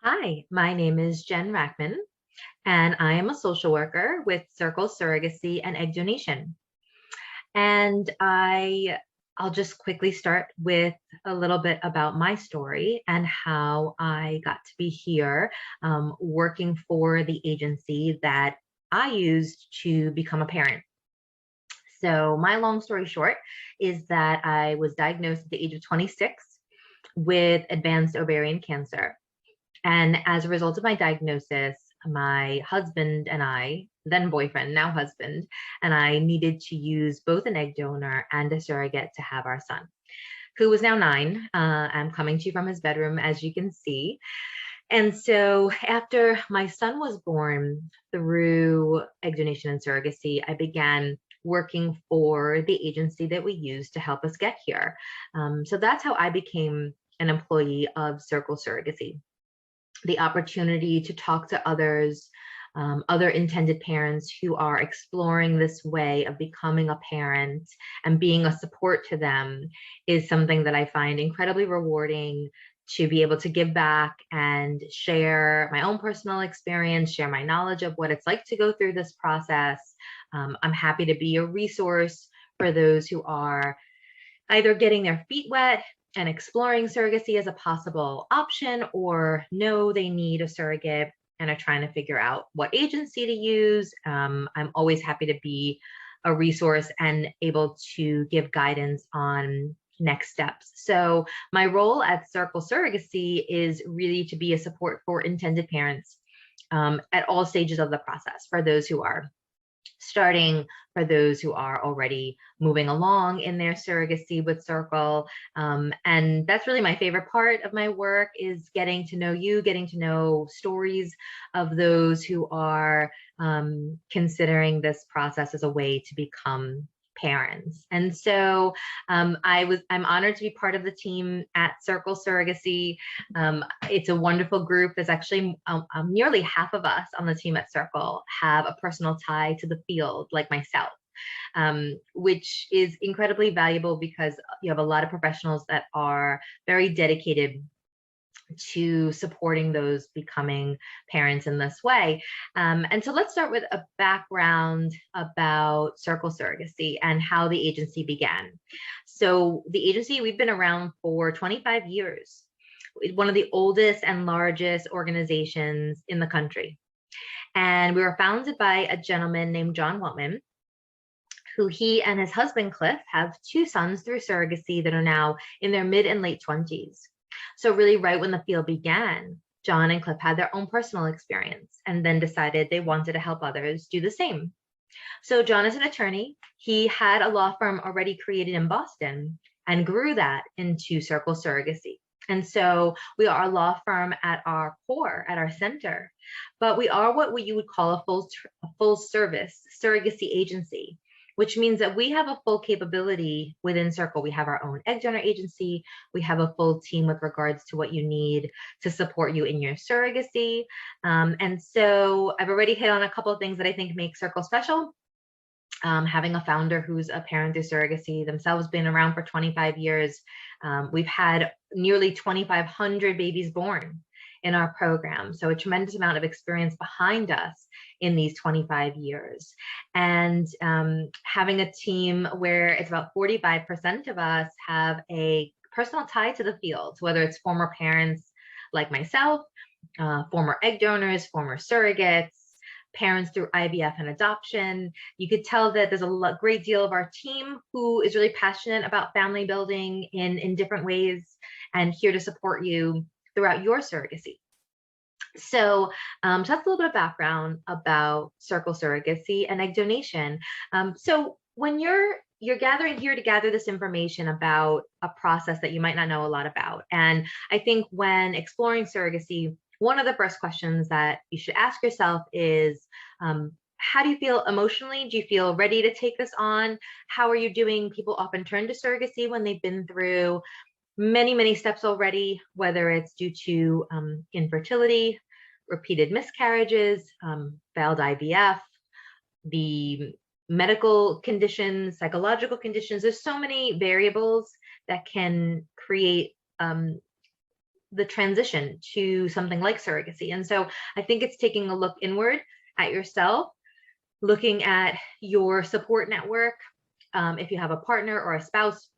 Hi, my name is Jen Rackman, and I am a social worker with Circle Surrogacy and Egg Donation. And I'll just quickly start with a little bit about my story and how I got to be here working for the agency that I used to become a parent. So, my long story short is that I was diagnosed at the age of 26 with advanced ovarian cancer. And as a result of my diagnosis, my husband and I, then boyfriend, now husband, and I needed to use both an egg donor and a surrogate to have our son, who was now 9. I'm coming to you from his bedroom, as you can see. And so after my son was born, through egg donation and surrogacy, I began working for the agency that we use to help us get here. So that's how I became an employee of Circle Surrogacy. The opportunity to talk to others, other intended parents who are exploring this way of becoming a parent and being a support to them is something that I find incredibly rewarding, to be able to give back and share my own personal experience, share my knowledge of what it's like to go through this process. I'm happy to be a resource for those who are either getting their feet wet and exploring surrogacy as a possible option, or know they need a surrogate and are trying to figure out what agency to use. I'm always happy to be a resource and able to give guidance on next steps. So my role at Circle Surrogacy is really to be a support for intended parents at all stages of the process, for those who are starting, for those who are already moving along in their surrogacy with Circle. And that's really my favorite part of my work, is getting to know you, getting to know stories of those who are considering this process as a way to become parents. And so I'm honored to be part of the team at Circle Surrogacy. It's a wonderful group. There's actually nearly half of us on the team at Circle have a personal tie to the field, like myself, which is incredibly valuable because you have a lot of professionals that are very dedicated to supporting those becoming parents in this way. And so let's start with a background about Circle Surrogacy and how the agency began. So the agency, we've been around for 25 years, one of the oldest and largest organizations in the country. And we were founded by a gentleman named John Wheltman, who he and his husband Cliff have 2 sons through surrogacy that are now in their mid and late 20s. So really right when the field began, John and Cliff had their own personal experience and then decided they wanted to help others do the same. So John is an attorney. He had a law firm already created in Boston and grew that into Circle Surrogacy. And so we are a law firm at our core, at our center, but we are what you would call a full service surrogacy agency, which means that we have a full capability within Circle. We have our own egg donor agency. We have a full team with regards to what you need to support you in your surrogacy. And so I've already hit on a couple of things that I think make Circle special. Having a founder who's a parent through surrogacy, themselves been around for 25 years. We've had nearly 2,500 babies born in our program. So a tremendous amount of experience behind us in these 25 years. And having a team where it's about 45% of us have a personal tie to the field, whether it's former parents like myself, former egg donors, former surrogates, parents through IVF and adoption. You could tell that there's a great deal of our team who is really passionate about family building in different ways and here to support you throughout your surrogacy. So, that's a little bit of background about Circle Surrogacy and egg donation. So when you're gathering here to gather this information about a process that you might not know a lot about, and I think when exploring surrogacy, one of the first questions that you should ask yourself is, how do you feel emotionally? Do you feel ready to take this on? How are you doing? People often turn to surrogacy when they've been through many steps already, whether it's due to infertility, repeated miscarriages, failed IVF, the medical conditions, psychological conditions. There's so many variables that can create the transition to something like surrogacy. And so I think it's taking a look inward at yourself, looking at your support network. If you have a partner or a spouse,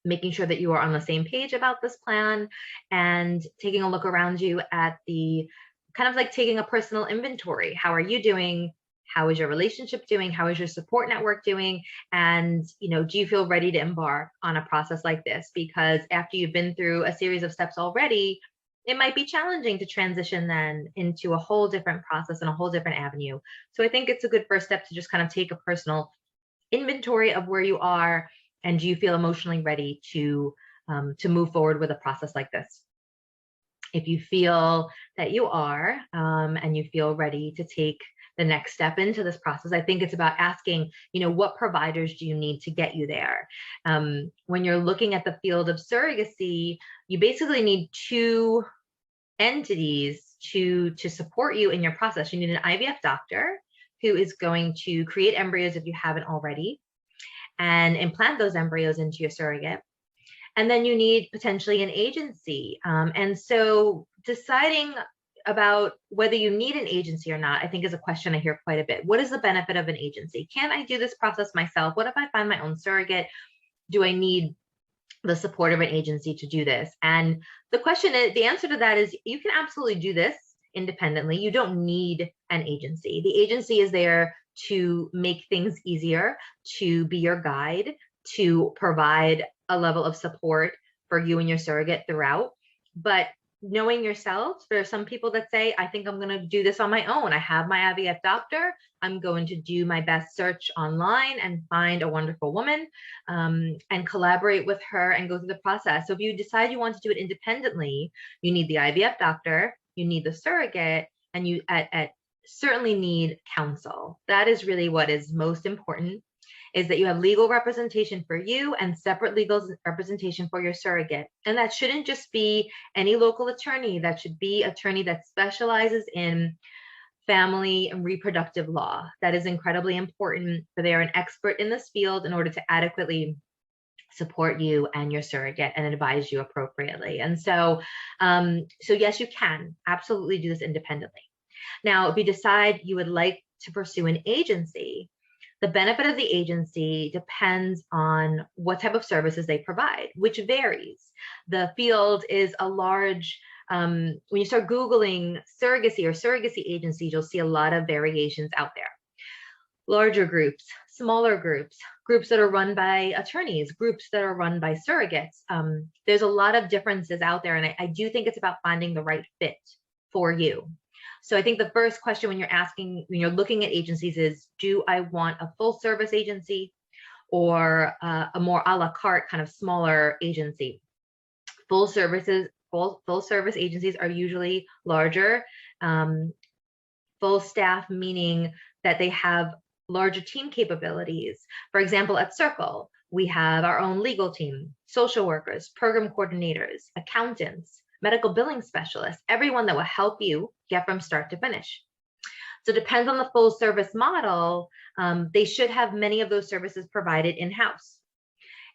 making sure that you are on the same page about this plan, and taking a look around you at the kind of like taking a personal inventory. How are you doing? How is your relationship doing? How is your support network doing? And, do you feel ready to embark on a process like this? Because after you've been through a series of steps already, it might be challenging to transition then into a whole different process and a whole different avenue. So I think it's a good first step to just kind of take a personal inventory of where you are, and do you feel emotionally ready to move forward with a process like this? If you feel that you are, and you feel ready to take the next step into this process, I think it's about asking, what providers do you need to get you there? When you're looking at the field of surrogacy, you basically need two entities to support you in your process. You need an IVF doctor who is going to create embryos if you haven't already, and implant those embryos into your surrogate. And then you need potentially an agency. And so deciding about whether you need an agency or not, I think is a question I hear quite a bit. What is the benefit of an agency? Can I do this process myself? What if I find my own surrogate? Do I need the support of an agency to do this? And the answer to that is you can absolutely do this independently. You don't need an agency. The agency is there to make things easier, to be your guide, to provide a level of support for you and your surrogate throughout. But knowing yourself, there are some people that say, I think I'm going to do this on my own. I have my IVF doctor. I'm going to do my best search online and find a wonderful woman, and collaborate with her and go through the process. So if you decide you want to do it independently, you need the IVF doctor, you need the surrogate, and you certainly need counsel. That is really what is most important, is that you have legal representation for you and separate legal representation for your surrogate. And that shouldn't just be any local attorney. That should be attorney that specializes in family and reproductive law. That is incredibly important, for they are an expert in this field in order to adequately support you and your surrogate and advise you appropriately. And so yes, you can absolutely do this independently. Now, if you decide you would like to pursue an agency, the benefit of the agency depends on what type of services they provide, which varies. The field is a large, when you start Googling surrogacy or surrogacy agencies, you'll see a lot of variations out there. Larger groups, smaller groups, groups that are run by attorneys, groups that are run by surrogates. There's a lot of differences out there, and I do think it's about finding the right fit for you. So I think the first question when you're looking at agencies is, do I want a full service agency or a more a la carte kind of smaller agency? Full service agencies are usually larger, full staff, meaning that they have larger team capabilities. For example, at Circle, we have our own legal team, social workers, program coordinators, accountants, medical billing specialists, everyone that will help you get from start to finish. So it depends on the full service model. They should have many of those services provided in-house.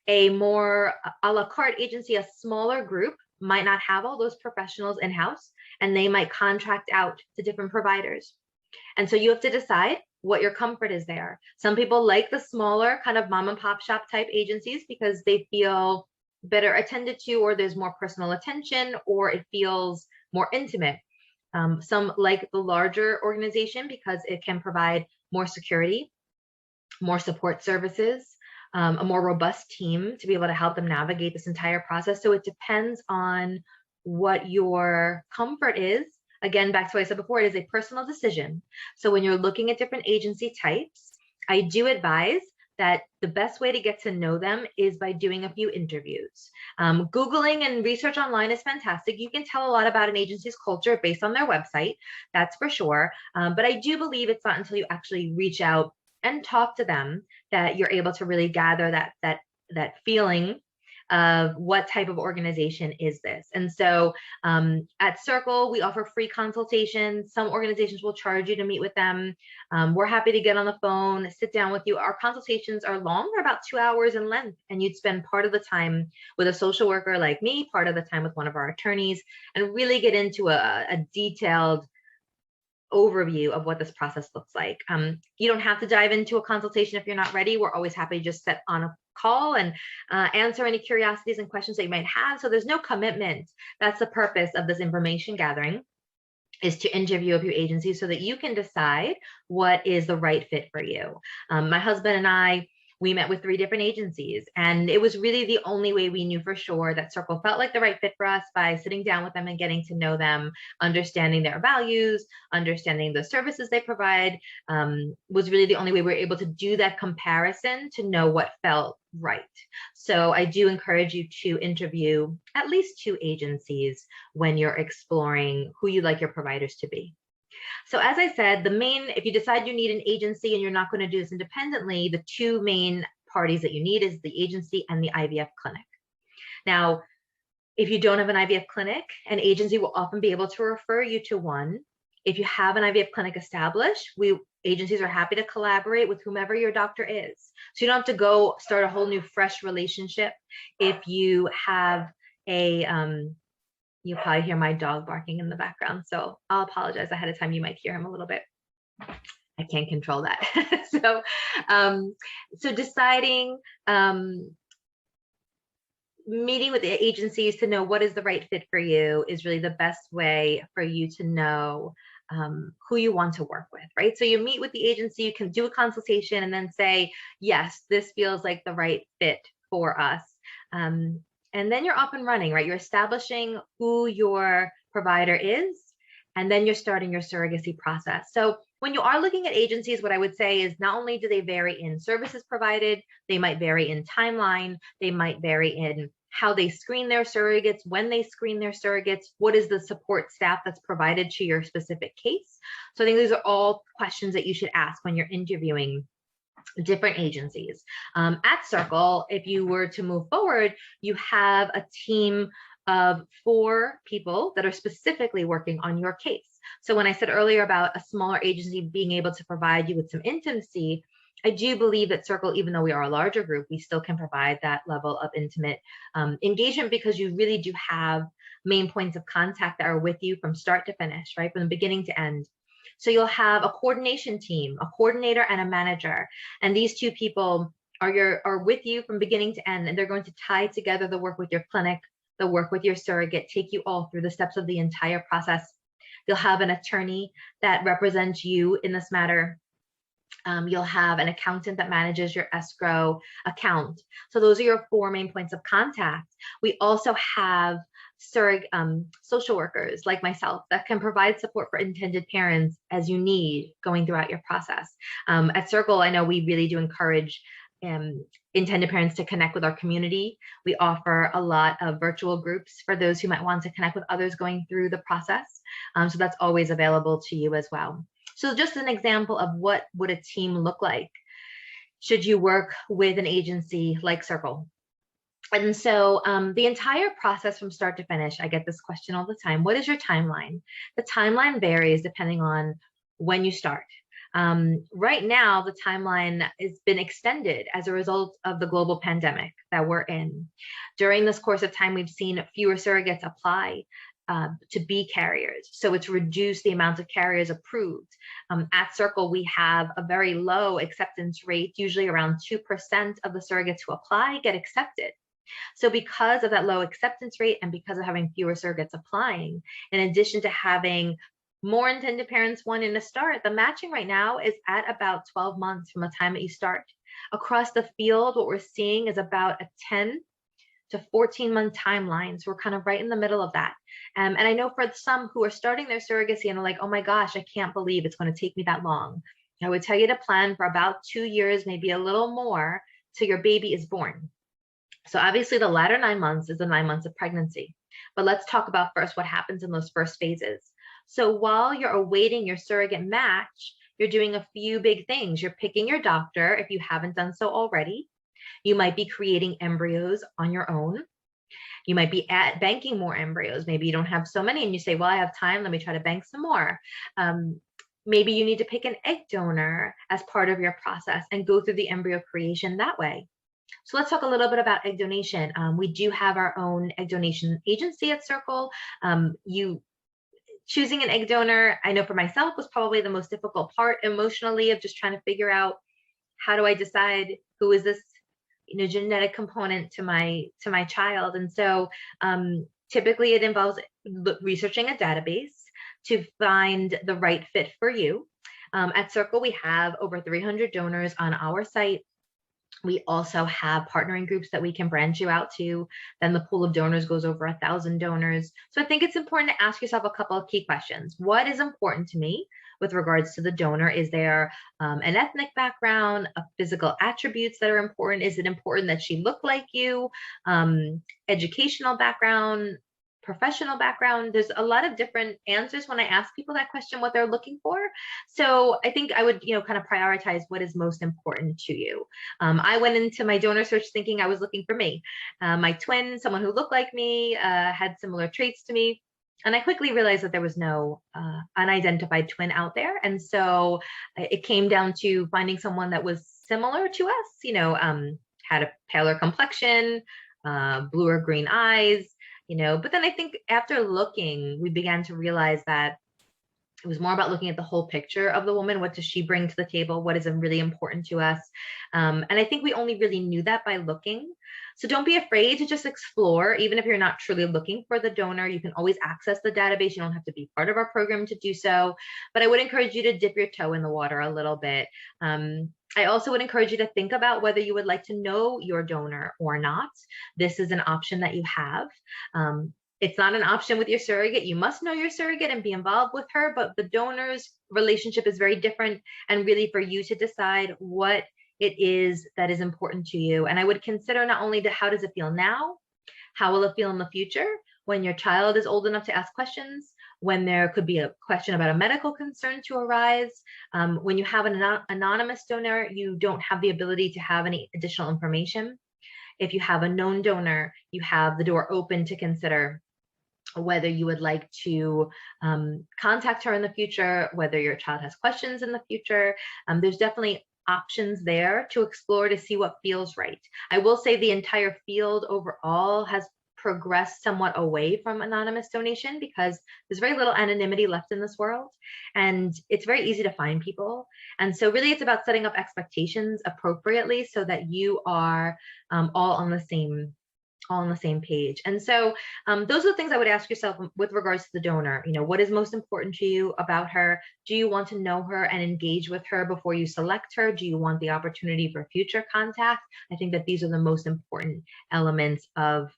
A more a la carte agency, a smaller group, might not have all those professionals in-house, and they might contract out to different providers. And so you have to decide what your comfort is there. Some people like the smaller kind of mom and pop shop type agencies because they feel better attended to, or there's more personal attention, or it feels more intimate. Some like the larger organization because it can provide more security, more support services, a more robust team to be able to help them navigate this entire process. So it depends on what your comfort is. Again, back to what I said before, it is a personal decision. So when you're looking at different agency types, I do advise that the best way to get to know them is by doing a few interviews. Googling and research online is fantastic. You can tell a lot about an agency's culture based on their website, that's for sure. But I do believe it's not until you actually reach out and talk to them that you're able to really gather that feeling of what type of organization is this. And so at Circle, we offer free consultations. Some organizations will charge you to meet with them. We're happy to get on the phone, sit down with you. Our consultations are long, they're about 2 hours in length, and you'd spend part of the time with a social worker like me, part of the time with one of our attorneys, and really get into a detailed overview of what this process looks like. You don't have to dive into a consultation if you're not ready. We're always happy to just set on a call and answer any curiosities and questions that you might have. So there's no commitment. That's the purpose of this information gathering, is to interview a few agencies so that you can decide what is the right fit for you. My husband and I, we met with 3 different agencies, and it was really the only way we knew for sure that Circle felt like the right fit for us, by sitting down with them and getting to know them, understanding their values, understanding the services they provide, was really the only way we were able to do that comparison to know what felt right. So I do encourage you to interview at least 2 agencies when you're exploring who you'd like your providers to be. So as I said, if you decide you need an agency and you're not going to do this independently, the 2 main parties that you need is the agency and the IVF clinic. Now, if you don't have an IVF clinic, an agency will often be able to refer you to one. If you have an IVF clinic established, agencies are happy to collaborate with whomever your doctor is. So you don't have to go start a whole new fresh relationship. If you have you'll probably hear my dog barking in the background, so I'll apologize ahead of time. You might hear him a little bit. I can't control that. So deciding, meeting with the agencies to know what is the right fit for you is really the best way for you to know who you want to work with, right? So you meet with the agency, you can do a consultation and then say, yes, this feels like the right fit for us. And then you're up and running, right? You're establishing who your provider is, and then you're starting your surrogacy process. So when you are looking at agencies, what I would say is not only do they vary in services provided, they might vary in timeline, they might vary in how they screen their surrogates, when they screen their surrogates, what is the support staff that's provided to your specific case. So I think these are all questions that you should ask when you're interviewing different agencies. At Circle, if you were to move forward, you have a team of 4 people that are specifically working on your case. So when I said earlier about a smaller agency being able to provide you with some intimacy, I do believe that Circle, even though we are a larger group, we still can provide that level of intimate engagement, because you really do have main points of contact that are with you from start to finish, right? From the beginning to end. So you'll have a coordination team, a coordinator and a manager. And these 2 people are with you from beginning to end, and they're going to tie together the work with your clinic, the work with your surrogate, take you all through the steps of the entire process. You'll have an attorney that represents you in this matter. You'll have an accountant that manages your escrow account. So those are your 4 main points of contact. We also have social workers like myself that can provide support for intended parents as you need going throughout your process. At Circle, I know we really do encourage intended parents to connect with our community. We offer a lot of virtual groups for those who might want to connect with others going through the process. So that's always available to you as well. So just an example of what would a team look like should you work with an agency like Circle. And so the entire process from start to finish, I get this question all the time. What is your timeline? The timeline varies depending on when you start. Right now, the timeline has been extended as a result of the global pandemic that we're in. During this course of time, we've seen fewer surrogates apply to be carriers. So it's reduced the amount of carriers approved. At Circle, we have a very low acceptance rate, usually around 2% of the surrogates who apply get accepted. So because of that low acceptance rate and because of having fewer surrogates applying, in addition to having more intended parents wanting to start, the matching right now is at about 12 months from the time that you start. Across the field, what we're seeing is about a 10 to 14-month timeline. So we're kind of right in the middle of that. And I know for some who are starting their surrogacy and are like, oh my gosh, I can't believe it's going to take me that long. I would tell you to plan for about 2 years, maybe a little more, till your baby is born. So obviously the latter 9 months is the 9 months of pregnancy. But let's talk about first what happens in those first phases. So while you're awaiting your surrogate match, you're doing a few big things. You're picking your doctor if you haven't done so already. You might be creating embryos on your own. You might be banking more embryos. Maybe you don't have so many and you say, well, I have time, let me try to bank some more. Maybe you need to pick an egg donor as part of your process and go through the embryo creation that way. So let's talk a little bit about egg donation. We do have our own egg donation agency at Circle. You choosing an egg donor, I know for myself, was probably the most difficult part emotionally of just trying to figure out, how do I decide who is this, genetic component to my child? And so typically it involves researching a database to find the right fit for you. At Circle, we have over 300 donors on our site. We also have partnering groups that we can branch you out to. Then the pool of donors goes over 1,000 donors. So I think it's important to ask yourself a couple of key questions. What is important to me with regards to the donor? Is there an ethnic background, physical attributes that are important? Is it important that she look like you? Educational background, professional background. There's a lot of different answers when I ask people that question, what they're looking for. So I think I would, kind of prioritize what is most important to you. I went into my donor search thinking I was looking for me. My twin, someone who looked like me, had similar traits to me. And I quickly realized that there was no unidentified twin out there. And so it came down to finding someone that was similar to us, had a paler complexion, blue or green eyes, but then I think after looking, we began to realize that it was more about looking at the whole picture of the woman. What does she bring to the table? What is really important to us? And I think we only really knew that by looking. So don't be afraid to just explore. Even if you're not truly looking for the donor, you can always access the database. You don't have to be part of our program to do so. But I would encourage you to dip your toe in the water a little bit. I also would encourage you to think about whether you would like to know your donor or not. This is an option that you have. It's not an option with your surrogate. You must know your surrogate and be involved with her, but the donor's relationship is very different, and really for you to decide what it is that is important to you. And I would consider not only how does it feel now, how will it feel in the future when your child is old enough to ask questions, when there could be a question about a medical concern to arise. When you have an anonymous donor, you don't have the ability to have any additional information. If you have a known donor, you have the door open to consider whether you would like to contact her in the future, whether your child has questions in the future. There's definitely options there to explore to see what feels right. I will say the entire field overall has progressed somewhat away from anonymous donation because there's very little anonymity left in this world, and it's very easy to find people. And so really it's about setting up expectations appropriately so that you are all on the same page. And so those are the things I would ask yourself with regards to the donor. What is most important to you about her? Do you want to know her and engage with her before you select her? Do you want the opportunity for future contact? I think that these are the most important elements of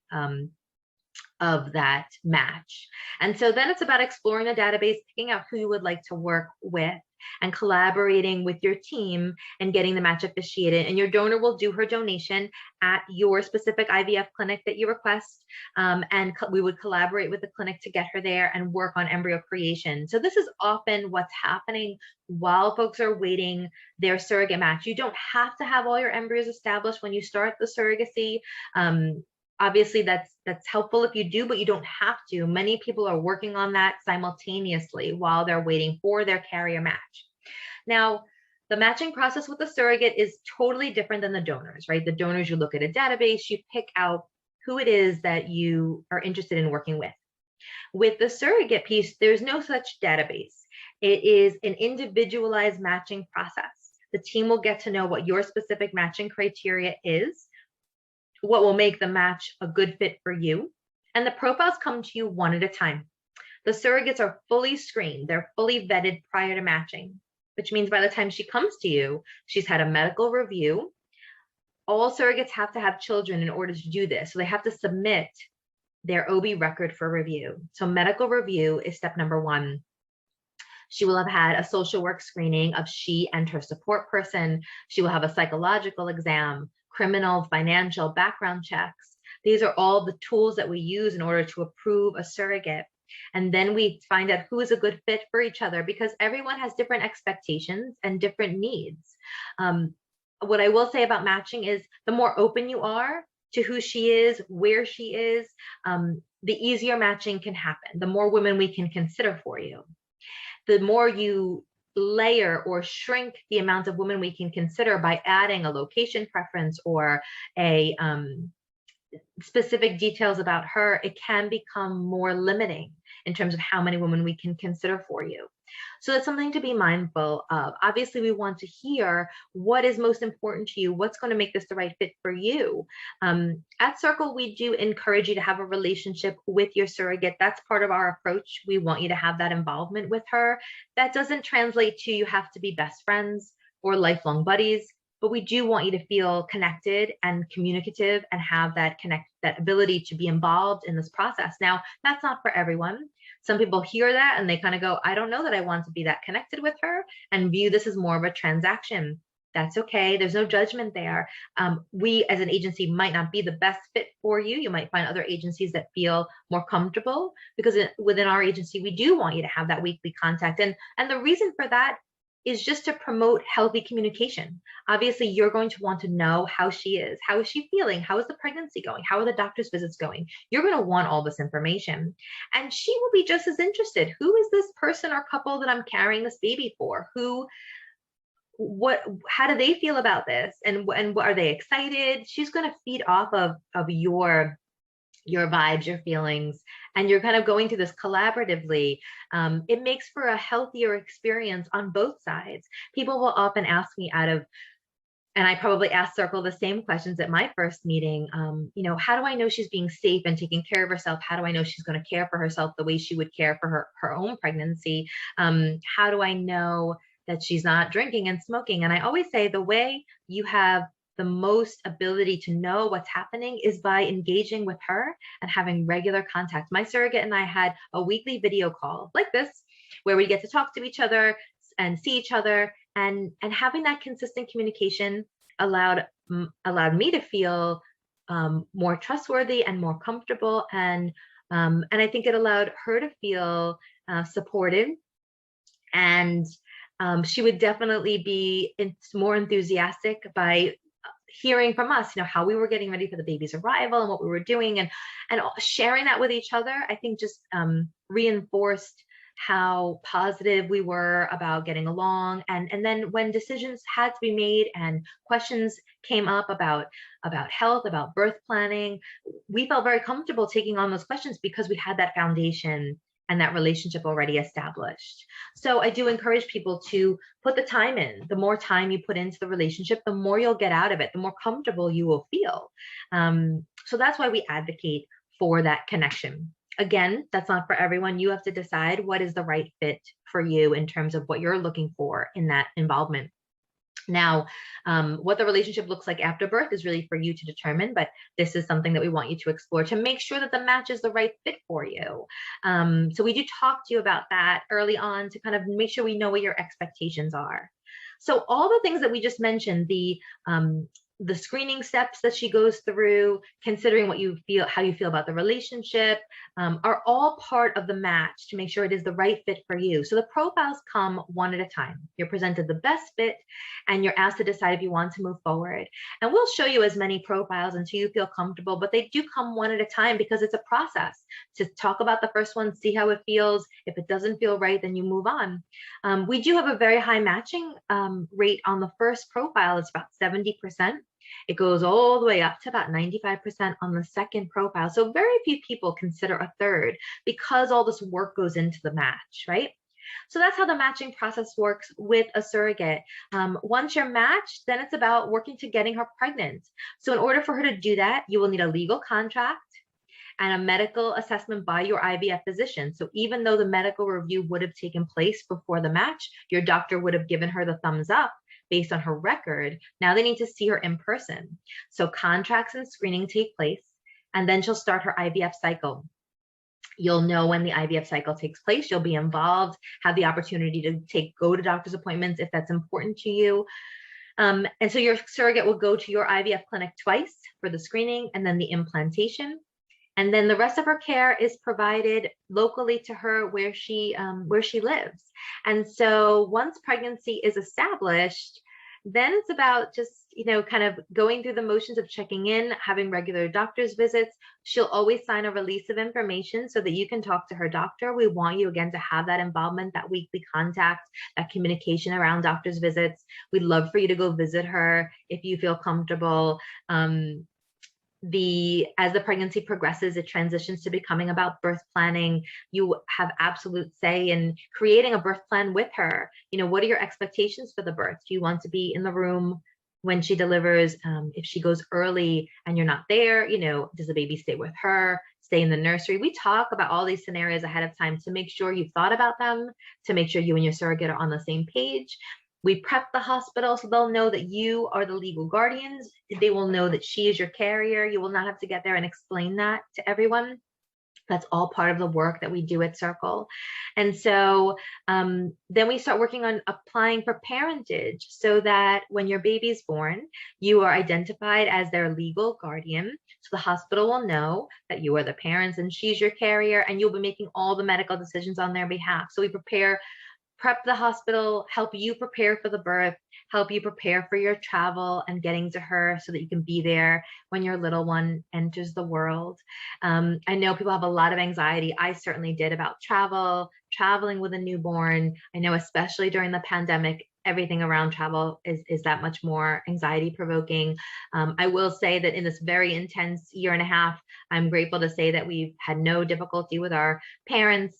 that match. And so then it's about exploring the database, picking out who you would like to work with, and collaborating with your team and getting the match officiated. And your donor will do her donation at your specific IVF clinic that you request. And we would collaborate with the clinic to get her there and work on embryo creation. So this is often what's happening while folks are waiting their surrogate match. You don't have to have all your embryos established when you start the surrogacy. Obviously, that's helpful if you do, but you don't have to. Many people are working on that simultaneously while they're waiting for their carrier match. Now, the matching process with the surrogate is totally different than the donors, right? The donors, you look at a database, you pick out who it is that you are interested in working with. With the surrogate piece, there's no such database. It is an individualized matching process. The team will get to know what your specific matching criteria is, what will make the match a good fit for you, and the profiles come to you one at a time. The surrogates are fully screened. They're fully vetted prior to matching, which means by the time she comes to you, she's had a medical review. All surrogates have to have children in order to do this. So they have to submit their OB record for review. So medical review is step number one. She will have had a social work screening of she and her support person. She will have a psychological exam, criminal, financial background checks. These are all the tools that we use in order to approve a surrogate. And then we find out who is a good fit for each other, because everyone has different expectations and different needs. what I will say about matching is the more open you are to who she is, where she is, the easier matching can happen, the more women we can consider for you. The more you layer or shrink the amount of women we can consider by adding a location preference or a specific details about her, it can become more limiting in terms of how many women we can consider for you. So that's something to be mindful of. Obviously, we want to hear what is most important to you, what's going to make this the right fit for you. At Circle, we do encourage you to have a relationship with your surrogate. That's part of our approach. We want you to have that involvement with her. That doesn't translate to you have to be best friends or lifelong buddies, but we do want you to feel connected and communicative and have that ability to be involved in this process. Now, that's not for everyone. Some people hear that and they kind of go, I don't know that I want to be that connected with her, and view this as more of a transaction. That's okay. There's no judgment there. We as an agency might not be the best fit for you. You might find other agencies that feel more comfortable, because within our agency, we do want you to have that weekly contact. And the reason for that is just to promote healthy communication. Obviously, you're going to want to know how she is. How is she feeling? How is the pregnancy going? How are the doctor's visits going? You're going to want all this information. And she will be just as interested. Who is this person or couple that I'm carrying this baby for? How do they feel about this? And what, are they excited? She's going to feed off of your vibes, your feelings, and you're kind of going through this collaboratively. It makes for a healthier experience on both sides. People will often ask me and I probably asked Circle the same questions at my first meeting. How do I know she's being safe and taking care of herself? How do I know she's going to care for herself the way she would care for her own pregnancy? How do I know that she's not drinking and smoking? And I always say the way you have the most ability to know what's happening is by engaging with her and having regular contact. My surrogate and I had a weekly video call like this, where we get to talk to each other and see each other, and having that consistent communication allowed me to feel more trustworthy and more comfortable, and I think it allowed her to feel supported, and she would definitely be more enthusiastic by hearing from us, how we were getting ready for the baby's arrival and what we were doing, and sharing that with each other. I think just reinforced how positive we were about getting along. And then when decisions had to be made and questions came up about health, about birth planning, we felt very comfortable taking on those questions because we had that foundation and that relationship already established. So I do encourage people to put the time in. The more time you put into the relationship, the more you'll get out of it, the more comfortable you will feel. So that's why we advocate for that connection. Again, that's not for everyone. You have to decide what is the right fit for you in terms of what you're looking for in that involvement. Now, what the relationship looks like after birth is really for you to determine, but this is something that we want you to explore to make sure that the match is the right fit for you. So we do talk to you about that early on to kind of make sure we know what your expectations are. So all the things that we just mentioned, the screening steps that she goes through, considering how you feel about the relationship, are all part of the match to make sure it is the right fit for you. So the profiles come one at a time. You're presented the best fit and you're asked to decide if you want to move forward. And we'll show you as many profiles until you feel comfortable, but they do come one at a time because it's a process to talk about the first one, see how it feels. If it doesn't feel right, then you move on. We do have a very high matching rate on the first profile. It's about 70%. It goes all the way up to about 95% on the second profile. So very few people consider a third because all this work goes into the match, right? So that's how the matching process works with a surrogate. Once you're matched, then it's about working to getting her pregnant. So in order for her to do that, you will need a legal contract and a medical assessment by your IVF physician. So even though the medical review would have taken place before the match, your doctor would have given her the thumbs up based on her record. Now they need to see her in person. So contracts and screening take place, and then she'll start her IVF cycle. You'll know when the IVF cycle takes place. You'll be involved, have the opportunity to go to doctor's appointments if that's important to you. And so your surrogate will go to your IVF clinic twice for the screening and then the implantation. And then the rest of her care is provided locally to her where she lives. And so once pregnancy is established, then it's about just kind of going through the motions of checking in, having regular doctor's visits. She'll always sign a release of information so that you can talk to her doctor. We want you, again, to have that involvement, that weekly contact, that communication around doctor's visits. We'd love for you to go visit her if you feel comfortable. As the pregnancy progresses, it transitions to becoming about birth planning. You have absolute say in creating a birth plan with her. What are your expectations for the birth? Do you want to be in the room when she delivers? If she goes early and you're not there, does the baby stay with her, stay in the nursery? We talk about all these scenarios ahead of time to make sure you've thought about them, to make sure you and your surrogate are on the same page. We prep the hospital so they'll know that you are the legal guardians. They will know that she is your carrier. You will not have to get there and explain that to everyone. That's all part of the work that we do at Circle. And so then we start working on applying for parentage so that when your baby's born, you are identified as their legal guardian. So the hospital will know that you are the parents and she's your carrier, and you'll be making all the medical decisions on their behalf. So we prep the hospital, help you prepare for the birth, help you prepare for your travel and getting to her so that you can be there when your little one enters the world. I know people have a lot of anxiety. I certainly did, about traveling with a newborn. I know especially during the pandemic, everything around travel is that much more anxiety provoking. I will say that in this very intense year and a half, I'm grateful to say that we've had no difficulty with our parents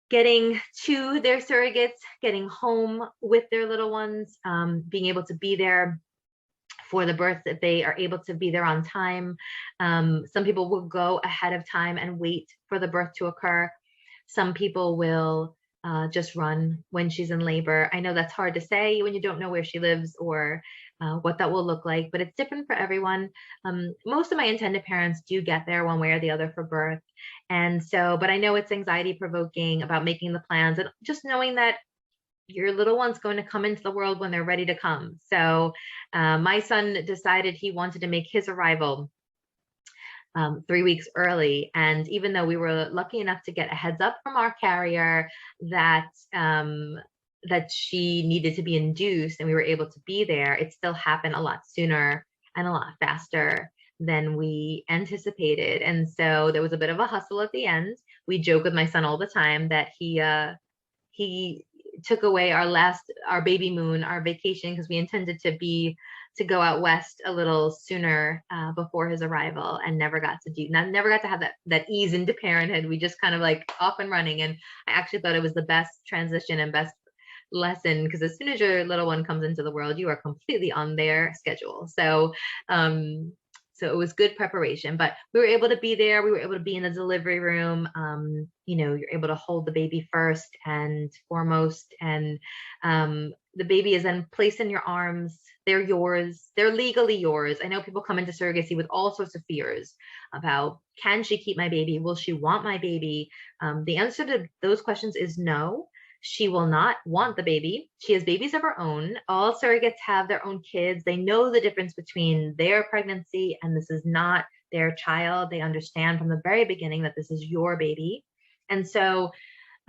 getting to their surrogates, getting home with their little ones, being able to be there for the birth, that they are able to be there on time. Some people will go ahead of time and wait for the birth to occur. Some people will just run when she's in labor. I know that's hard to say when you don't know where she lives or what that will look like, but it's different for everyone. Most of my intended parents do get there one way or the other for birth. And so, but I know it's anxiety provoking about making the plans and just knowing that your little one's going to come into the world when they're ready to come. So my son decided he wanted to make his arrival 3 weeks early. And even though we were lucky enough to get a heads up from our carrier that she needed to be induced and we were able to be there, it still happened a lot sooner and a lot faster than we anticipated. And so there was a bit of a hustle at the end. We joke with my son all the time that he took away our baby moon, our vacation, because we intended to go out west a little sooner before his arrival, and never got to have that ease into parenthood. We just kind of like off and running. And I actually thought it was the best transition and best lesson, because as soon as your little one comes into the world, you are completely on their schedule. So it was good preparation, but we were able to be there. We were able to be in the delivery room. You're able to hold the baby first and foremost, and the baby is then placed in your arms. They're yours. They're legally yours. I know people come into surrogacy with all sorts of fears about, can she keep my baby? Will she want my baby? The answer to those questions is no. She will not want the baby. She has babies of her own. All surrogates have their own kids. They know the difference between their pregnancy and this is not their child. They understand from the very beginning that this is your baby. And so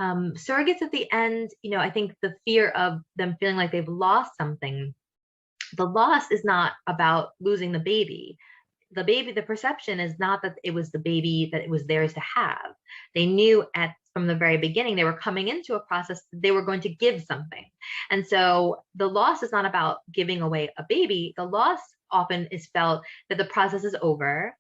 surrogates at the end, I think the fear of them feeling like they've lost something, the loss is not about losing the baby. The perception is not that it was the baby that it was theirs to have. They knew from the very beginning, they were coming into a process, they were going to give something. And so the loss is not about giving away a baby. The loss often is felt that the process is over,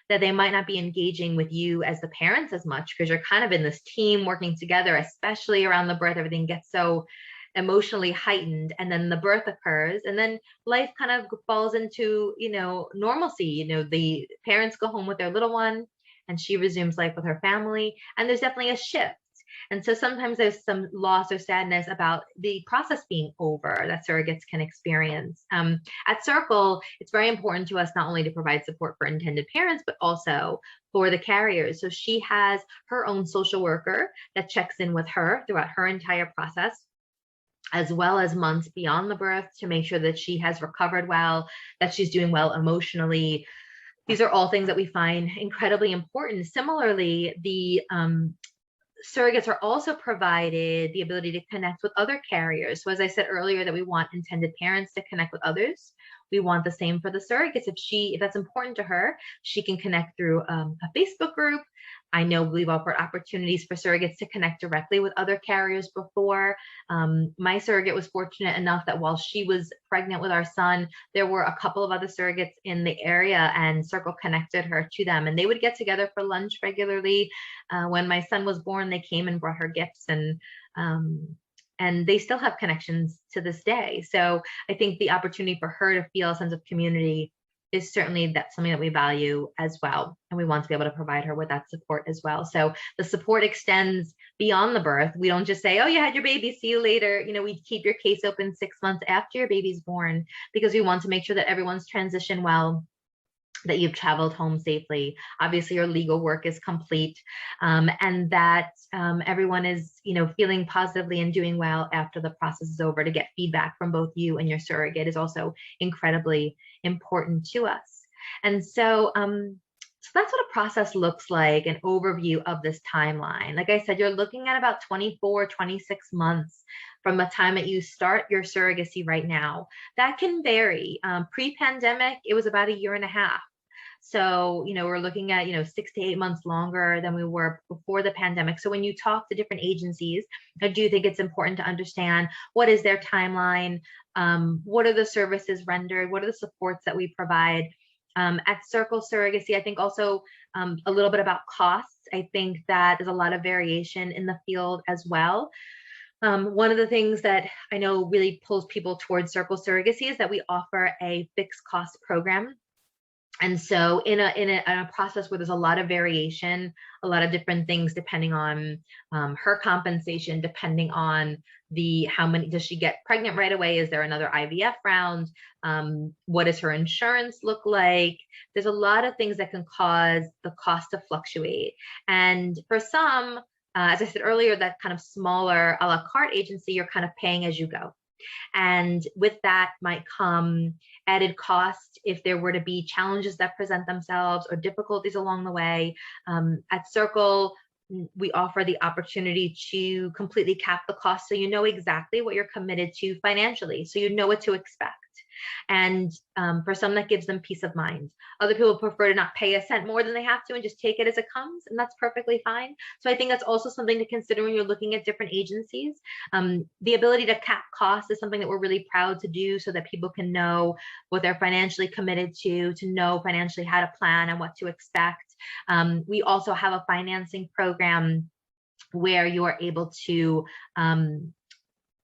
that they might not be engaging with you as the parents as much, because you're kind of in this team working together, especially around the birth. Everything gets so emotionally heightened, and then the birth occurs, and then life kind of falls into normalcy. The parents go home with their little one and she resumes life with her family, and there's definitely a shift. And so sometimes there's some loss or sadness about the process being over that surrogates can experience. At Circle, it's very important to us not only to provide support for intended parents, but also for the carriers. So she has her own social worker that checks in with her throughout her entire process, as well as months beyond the birth, to make sure that she has recovered well, that she's doing well emotionally. These are all things that we find incredibly important. Similarly, the surrogates are also provided the ability to connect with other carriers. So as I said earlier, that we want intended parents to connect with others. We want the same for the surrogates. If that's important to her, she can connect through a Facebook group. I know we've offered opportunities for surrogates to connect directly with other carriers before. My surrogate was fortunate enough that while she was pregnant with our son, there were a couple of other surrogates in the area, and Circle connected her to them. And they would get together for lunch regularly. When my son was born, they came and brought her gifts, and they still have connections to this day. So I think the opportunity for her to feel a sense of community is certainly that's something that we value as well. And we want to be able to provide her with that support as well. So the support extends beyond the birth. We don't just say, oh, you had your baby, see you later. We keep your case open 6 months after your baby's born, because we want to make sure that everyone's transitioned well, that you've traveled home safely. Obviously, your legal work is complete, and that everyone is, feeling positively and doing well after the process is over. To get feedback from both you and your surrogate is also incredibly important to us. And so, so that's what a process looks like, an overview of this timeline. Like I said, you're looking at about 24, 26 months from the time that you start your surrogacy right now. That can vary. Pre-pandemic, it was about 1.5 years. So, we're looking at, 6 to 8 months longer than we were before the pandemic. So when you talk to different agencies, I do think it's important to understand what is their timeline, what are the services rendered, what are the supports that we provide. At Circle Surrogacy, I think also a little bit about costs. I think that there's a lot of variation in the field as well. One of the things that I know really pulls people towards Circle Surrogacy is that we offer a fixed cost program. And so in a process where there's a lot of variation, a lot of different things depending on her compensation, depending on how many, does she get pregnant right away? Is there another IVF round? What does her insurance look like? There's a lot of things that can cause the cost to fluctuate. And for some, as I said earlier, that kind of smaller a la carte agency, you're kind of paying as you go. And with that might come added cost if there were to be challenges that present themselves or difficulties along the way. At Circle, we offer the opportunity to completely cap the cost, so you know exactly what you're committed to financially, so you know what to expect. And for some, that gives them peace of mind. Other people prefer to not pay a cent more than they have to and just take it as it comes, and that's perfectly fine. So I think that's also something to consider when you're looking at different agencies. The ability to cap costs is something that we're really proud to do, so that people can know what they're financially committed to know financially how to plan and what to expect. We also have a financing program where you are able to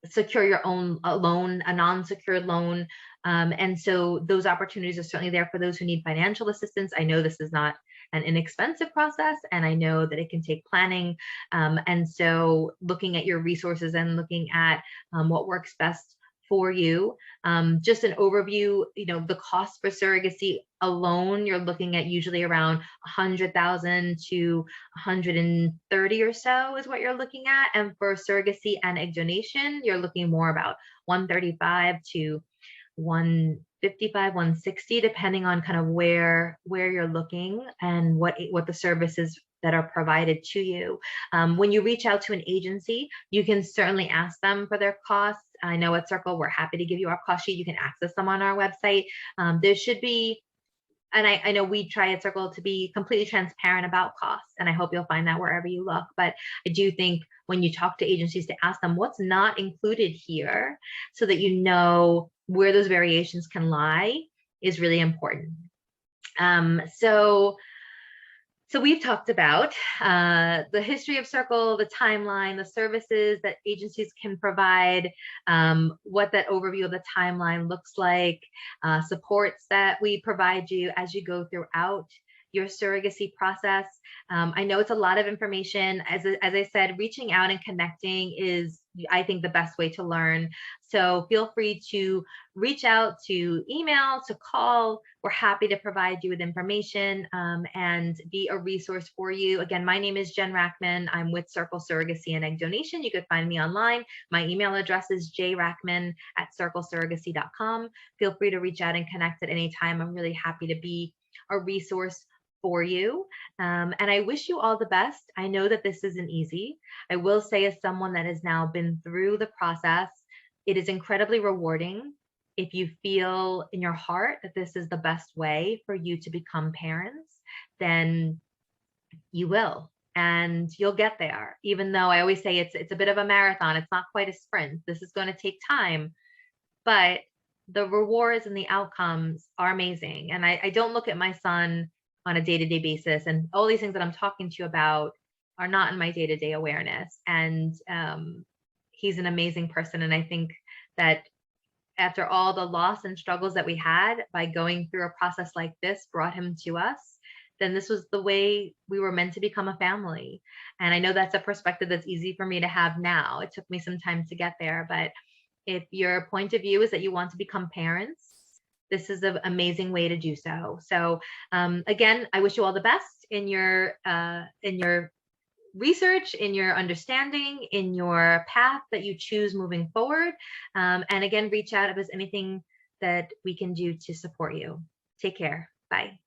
secure your own loan, a non-secured loan. And so those opportunities are certainly there for those who need financial assistance. I know this is not an inexpensive process, and I know that it can take planning. And so looking at your resources and looking at what works best for you. Just an overview, the cost for surrogacy alone, you're looking at usually around 100,000 to 130 or so is what you're looking at. And for surrogacy and egg donation, you're looking more about 135 to 155, 160, depending on kind of where you're looking and what the services that are provided to you. When you reach out to an agency, you can certainly ask them for their costs. I know at Circle, we're happy to give you our cost sheet. You can access them on our website. There should be, and I know we try at Circle to be completely transparent about costs, and I hope you'll find that wherever you look. But I do think when you talk to agencies, to ask them what's not included here, so that you know where those variations can lie, is really important. So we've talked about the history of Circle, the timeline, the services that agencies can provide, what that overview of the timeline looks like, supports that we provide you as you go throughout your surrogacy process. I know it's a lot of information. As I said, reaching out and connecting is, I think, the best way to learn. So feel free to reach out, to email, to call. We're happy to provide you with information and be a resource for you. Again, my name is Jen Rackman. I'm with Circle Surrogacy and Egg Donation. You could find me online. My email address is jrackman@circlesurrogacy.com. Feel free to reach out and connect at any time. I'm really happy to be a resource for you. And I wish you all the best. I know that this isn't easy. I will say, as someone that has now been through the process, it is incredibly rewarding. If you feel in your heart that this is the best way for you to become parents, then you will, and you'll get there. Even though I always say it's a bit of a marathon, it's not quite a sprint. This is going to take time, but the rewards and the outcomes are amazing. And I don't look at my son on a day-to-day basis, and all these things that I'm talking to you about are not in my day-to-day awareness. And he's an amazing person. And I think that after all the loss and struggles that we had, by going through a process like this brought him to us, then this was the way we were meant to become a family. And I know that's a perspective that's easy for me to have now. It took me some time to get there, but if your point of view is that you want to become parents, this is an amazing way to do so. So again, I wish you all the best in your research, in your understanding, in your path that you choose moving forward. And again, reach out if there's anything that we can do to support you. Take care. Bye.